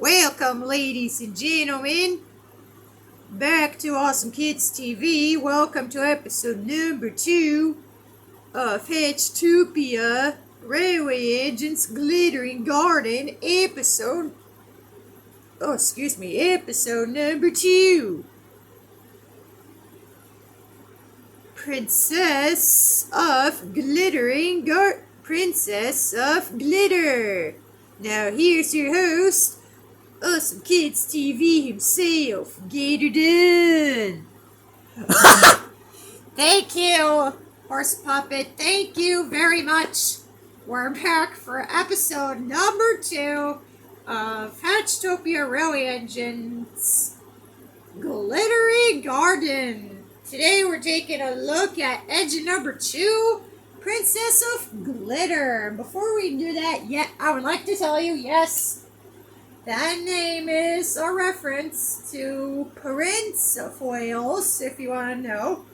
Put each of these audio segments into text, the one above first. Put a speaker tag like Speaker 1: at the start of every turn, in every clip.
Speaker 1: Welcome, ladies and gentlemen, back to Awesome Kids TV. Welcome to episode number 2 of Hatchtopia Railway Engines Glittering Garden episode number 2. Princess of Glitter. Now here's your host, Awesome Kids TV himself, Gator Dun. Thank you, Horse Puppet. Thank you very much. We're back for episode number 2 of Hatchtopia Railway Engines Glittery Garden. Today we're taking a look at engine number 2, Princess of Glitter. Before we do that, I would like to tell you, yes, that name is a reference to Prince of Wales, if you want to know.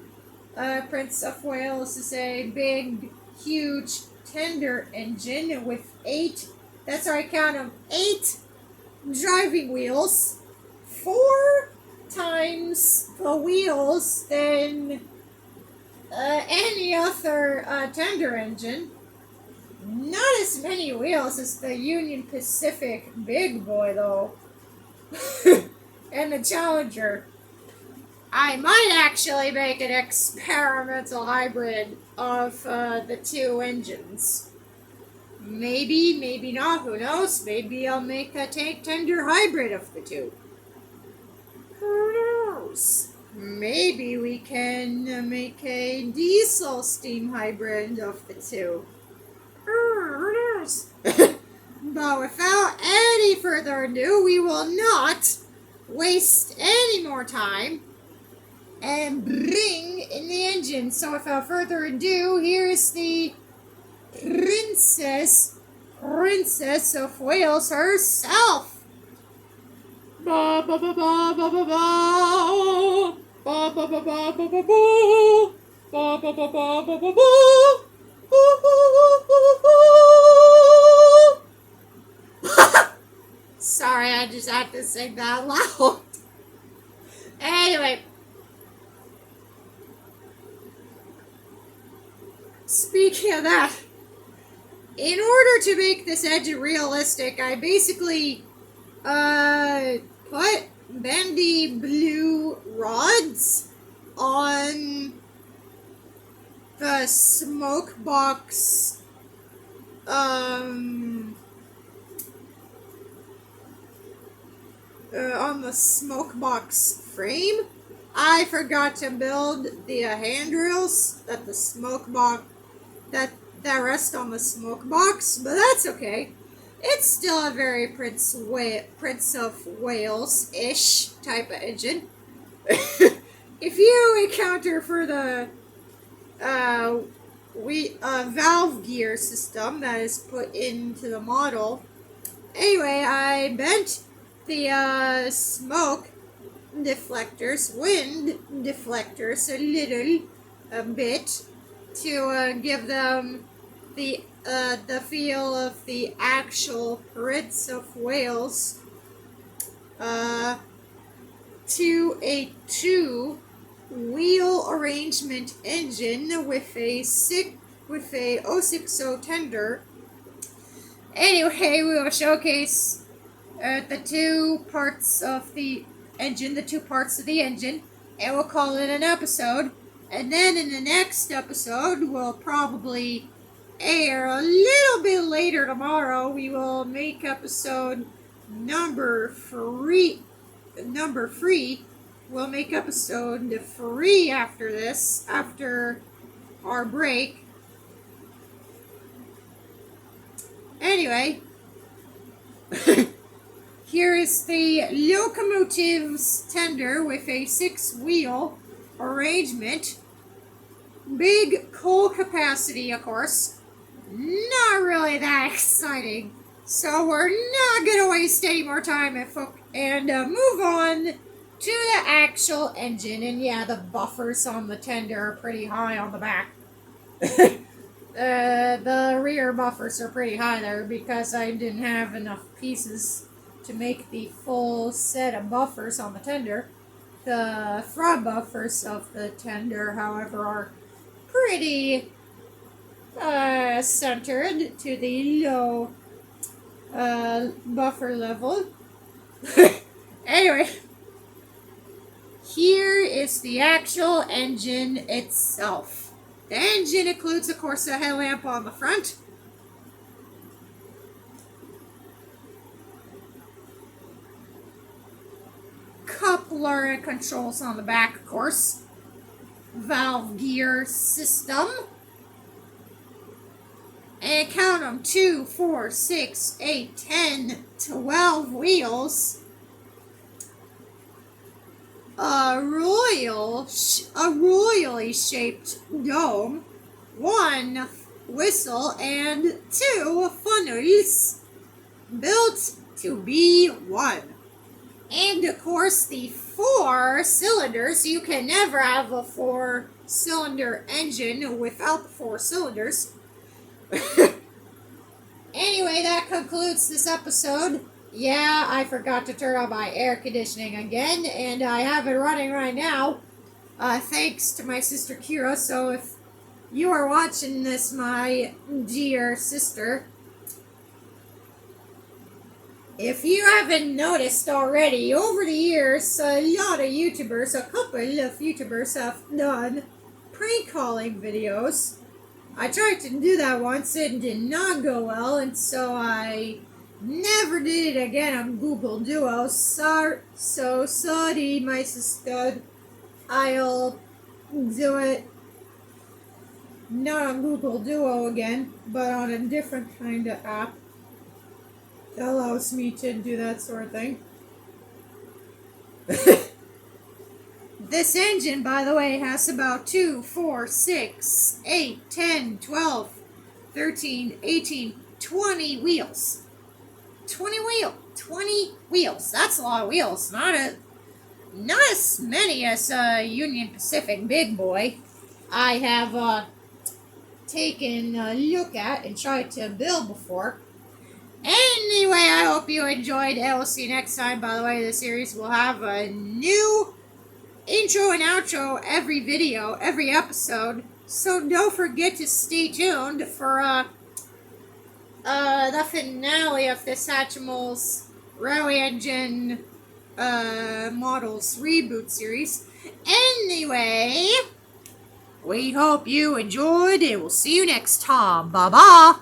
Speaker 1: Prince of Wales is a big, huge, tender engine with 8, that's right, count them, 8 driving wheels, 4 times the wheels than any other tender engine. Not as many wheels as the Union Pacific big boy, though. And the Challenger. I might actually make an experimental hybrid of the 2 engines. Maybe, maybe not, who knows? Maybe I'll make a tank tender hybrid of the 2. Who knows? Maybe we can make a diesel steam hybrid of the 2. Who knows? But without any further ado, we will not waste any more time and bring in the engine. So without further ado, here's the Princess of Wales herself. Ba ba ba ba ba ba ba ba ba ba ba ba ba ba ba ba ba ba ba ba. Sorry, I just had to sing that loud. Anyway, speaking of that, in order to make this engine realistic, I basically put bendy blue rods on the smoke box on the smoke box frame. I forgot to build the handrails that that rest on the smoke box, but that's okay. It's still a very Prince of Wales-ish type of engine. If you encounter for the valve gear system that is put into the model. Anyway, I bent the smoke deflectors, wind deflectors a bit to give them the feel of the actual Prince of Wales to a 2-wheel arrangement engine with a 060 tender. Anyway, we will showcase the 2 parts of the engine, and we'll call it an episode. And then in the next episode, we'll probably air a little bit later tomorrow. We will make episode number 3. We'll make episode 3 after this, after our break. Anyway, here is the locomotive's tender with a 6-wheel arrangement. Big coal capacity, of course. Not really that exciting. So we're not going to waste any more time and move on to the actual engine. And yeah, the buffers on the tender are pretty high on the back. The rear buffers are pretty high there because I didn't have enough pieces to make the full set of buffers on the tender. The front buffers of the tender, however, are pretty centered to the low buffer level. Anyway, here is the actual engine itself. The engine includes, of course, a headlamp on the front. Coupler and controls on the back, of course. Valve gear system. And count them, 2, 4, 6, 8, 10, 12 wheels. A royally shaped dome, 1 whistle, and 2 funnels built to be 1. And of course the 4 cylinders. You can never have a 4-cylinder engine without the 4 cylinders. Anyway, that concludes this episode. Yeah, I forgot to turn on my air conditioning again, and I have it running right now, thanks to my sister Kira. So if you are watching this, my dear sister, if you haven't noticed already, over the years, a lot of YouTubers, a couple of YouTubers have done prank calling videos. I tried to do that once, it did not go well, and so I never did it again on Google Duo. So sorry, my sister. I'll do it not on Google Duo again, but on a different kind of app that allows me to do that sort of thing. This engine, by the way, has about 2, 4, 6, 8, 10, 12, 13, 18, 20 wheels. 20 wheels. That's a lot of wheels. Not as many as Union Pacific Big Boy I have taken a look at and tried to build before. Anyway, I hope you enjoyed. I will see you next time. By the way, the series will have a new intro and outro every video, every episode. So don't forget to stay tuned for the finale of this Hatchamals Railway Engine Models Reboot series. Anyway, we hope you enjoyed, and we'll see you next time. Bye-bye!